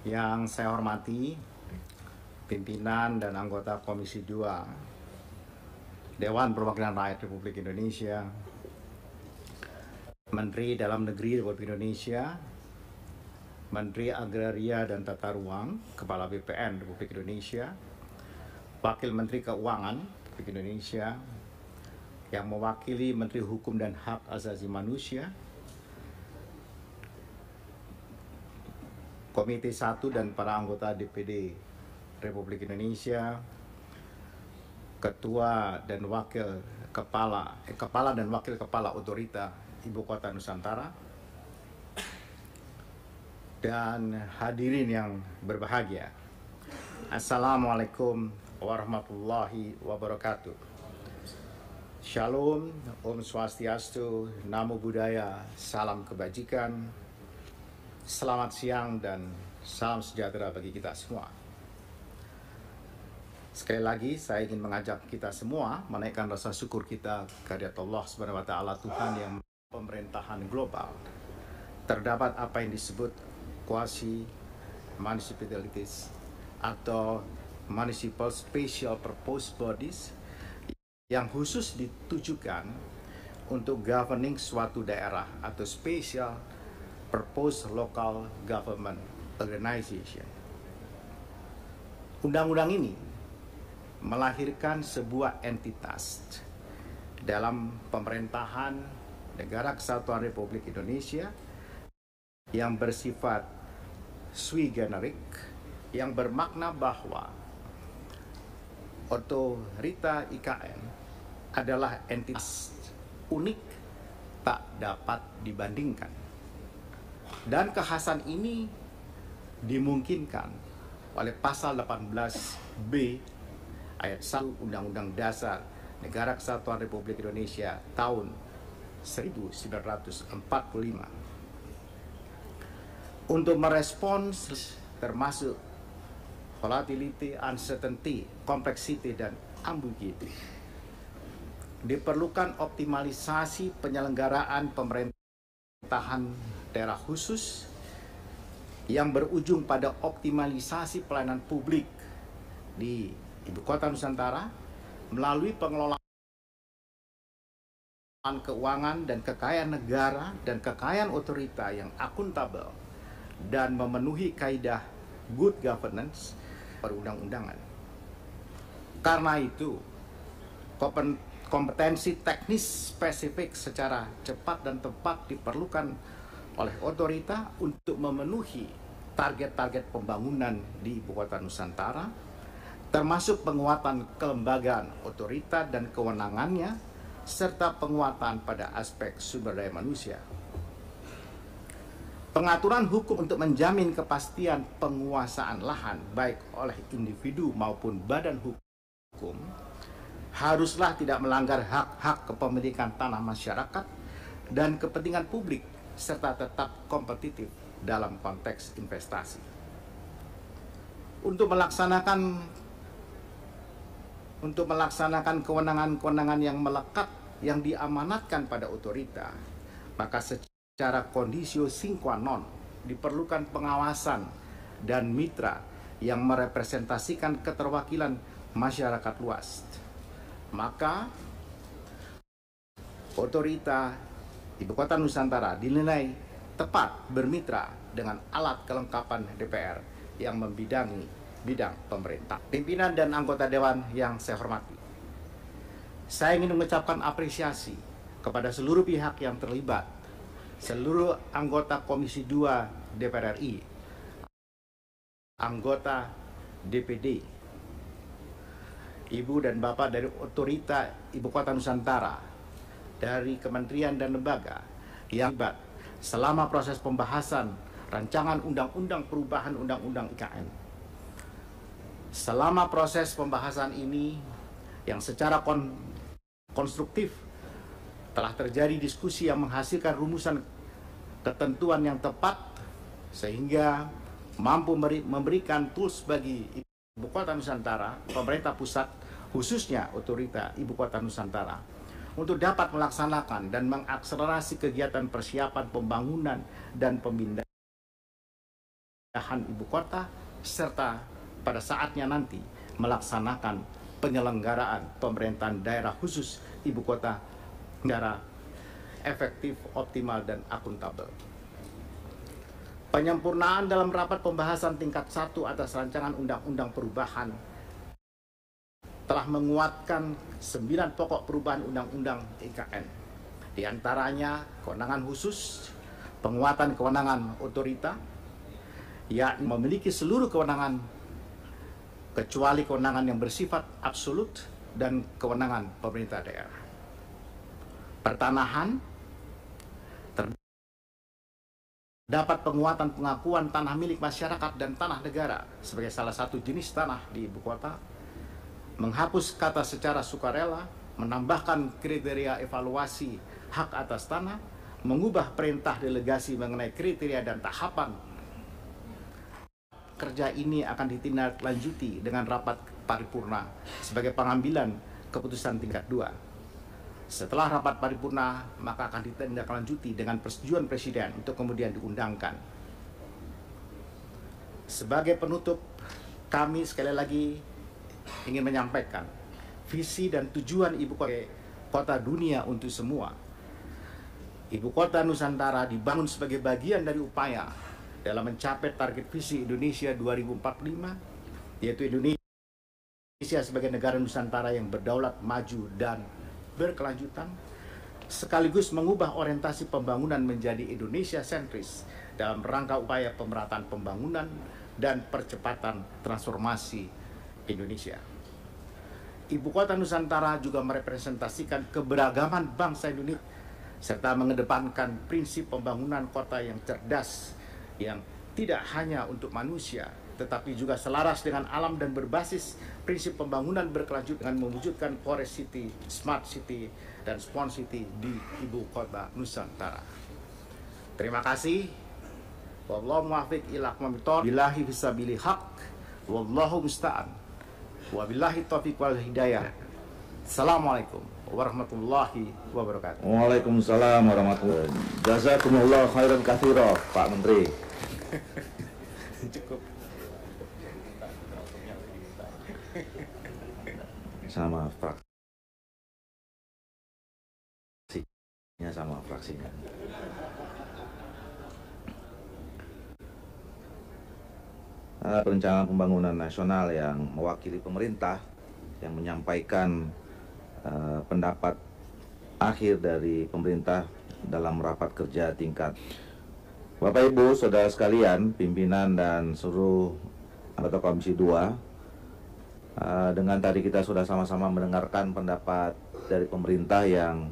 Yang saya hormati pimpinan dan anggota Komisi 2 Dewan Perwakilan Rakyat Republik Indonesia, Menteri Dalam Negeri Republik Indonesia, Menteri Agraria dan Tata Ruang, Kepala BPN Republik Indonesia, Wakil Menteri Keuangan Republik Indonesia, yang mewakili Menteri Hukum dan Hak Asasi Manusia, Komite 1 dan para anggota DPD Republik Indonesia, Ketua dan Wakil Kepala dan Wakil Kepala Otorita Ibu Kota Nusantara, dan hadirin yang berbahagia. Assalamualaikum warahmatullahi wabarakatuh. Shalom, Om Swastiastu, Namo Buddhaya, salam kebajikan, selamat siang dan salam sejahtera bagi kita semua. Sekali lagi saya ingin mengajak kita semua menaikkan rasa syukur kita kehadirat Allah Subhanahu wa taala, Tuhan yang pemerintahan global. Terdapat apa yang disebut quasi municipalities atau municipal special purpose bodies yang khusus ditujukan untuk governing suatu daerah atau special purpose local government organization. Undang-undang ini melahirkan sebuah entitas dalam pemerintahan Negara Kesatuan Republik Indonesia yang bersifat sui generis, yang bermakna bahwa otorita IKN adalah entitas unik, tak dapat dibandingkan. Dan kekhasan ini dimungkinkan oleh pasal 18B ayat 1 Undang-Undang Dasar Negara Kesatuan Republik Indonesia tahun 1945 untuk merespons termasuk volatility, uncertainty, complexity, dan ambiguity. Diperlukan optimalisasi penyelenggaraan pemerintahan daerah khusus yang berujung pada optimalisasi pelayanan publik di Ibu Kota Nusantara melalui pengelolaan keuangan dan kekayaan negara dan kekayaan otorita yang akuntabel dan memenuhi kaidah good governance perundang-undangan. Karena itu, kompetensi teknis spesifik secara cepat dan tepat diperlukan oleh otorita untuk memenuhi target-target pembangunan di Ibu Kota Nusantara, termasuk penguatan kelembagaan otorita dan kewenangannya, serta penguatan pada aspek sumber daya manusia. Pengaturan hukum untuk menjamin kepastian penguasaan lahan baik oleh individu maupun badan hukum haruslah tidak melanggar hak-hak kepemilikan tanah masyarakat dan kepentingan publik, serta tetap kompetitif dalam konteks investasi. Untuk melaksanakan kewenangan-kewenangan yang melekat yang diamanatkan pada otorita, maka secara conditio sine qua non diperlukan pengawasan dan mitra yang merepresentasikan keterwakilan masyarakat luas. Maka otorita Ibu Kota Nusantara dinilai tepat bermitra dengan alat kelengkapan DPR yang membidangi bidang pemerintah. Pimpinan dan anggota Dewan yang saya hormati, saya ingin mengucapkan apresiasi kepada seluruh pihak yang terlibat, seluruh anggota Komisi 2 DPR RI, anggota DPD, Ibu dan Bapak dari otorita Ibu Kota Nusantara, dari kementerian dan lembaga yang terlibat selama proses pembahasan rancangan undang-undang perubahan undang-undang IKN. Selama proses pembahasan ini yang secara konstruktif telah terjadi diskusi yang menghasilkan rumusan ketentuan yang tepat sehingga mampu memberikan tools bagi Ibu Kota Nusantara, pemerintah pusat, khususnya otorita Ibu Kota Nusantara, untuk dapat melaksanakan dan mengakselerasi kegiatan persiapan pembangunan dan pemindahan ibu kota, serta pada saatnya nanti melaksanakan penyelenggaraan pemerintahan daerah khusus ibu kota negara efektif, optimal, dan akuntabel. Penyempurnaan dalam rapat pembahasan tingkat 1 atas rancangan undang-undang perubahan telah menguatkan 9 pokok perubahan undang-undang IKN. Di antaranya kewenangan khusus, penguatan kewenangan otorita, yakni memiliki seluruh kewenangan kecuali kewenangan yang bersifat absolut dan kewenangan pemerintah daerah. Pertanahan, terdapat penguatan pengakuan tanah milik masyarakat dan tanah negara sebagai salah satu jenis tanah di ibu kota, menghapus kata secara sukarela, menambahkan kriteria evaluasi hak atas tanah, mengubah perintah delegasi mengenai kriteria dan tahapan. Kerja ini akan ditindaklanjuti dengan rapat paripurna sebagai pengambilan keputusan tingkat 2. Setelah rapat paripurna, maka akan ditindaklanjuti dengan persetujuan Presiden untuk kemudian diundangkan. Sebagai penutup, kami sekali lagi ingin menyampaikan visi dan tujuan ibu kota dunia untuk semua. Ibu kota Nusantara dibangun sebagai bagian dari upaya dalam mencapai target visi Indonesia 2045, yaitu Indonesia sebagai negara Nusantara yang berdaulat, maju, dan berkelanjutan, sekaligus mengubah orientasi pembangunan menjadi Indonesia sentris dalam rangka upaya pemerataan pembangunan dan percepatan transformasi Indonesia. Ibu kota Nusantara juga merepresentasikan keberagaman bangsa Indonesia serta mengedepankan prinsip pembangunan kota yang cerdas, yang tidak hanya untuk manusia, tetapi juga selaras dengan alam dan berbasis prinsip pembangunan berkelanjutan dengan mewujudkan Forest City, Smart City, dan Smart City di ibu kota Nusantara. Terima kasih. Wallahu muwaffiq ila aqwamit thoriq. Billahi fisabilil haq. Wallahu musta'an. Wabillahi taufiq wal hidayah. Assalamualaikum warahmatullahi wabarakatuh. Waalaikumsalam warahmatullahi wabarakatuh. Jazakumullah khairan katsira, Pak Menteri. Cukup. Sama fraksinya, sama fraksinya. Perencanaan pembangunan nasional yang mewakili pemerintah yang menyampaikan pendapat akhir dari pemerintah dalam rapat kerja tingkat. Bapak Ibu, saudara sekalian, pimpinan dan seluruh anggota Komisi 2, dengan tadi kita sudah sama-sama mendengarkan pendapat dari pemerintah yang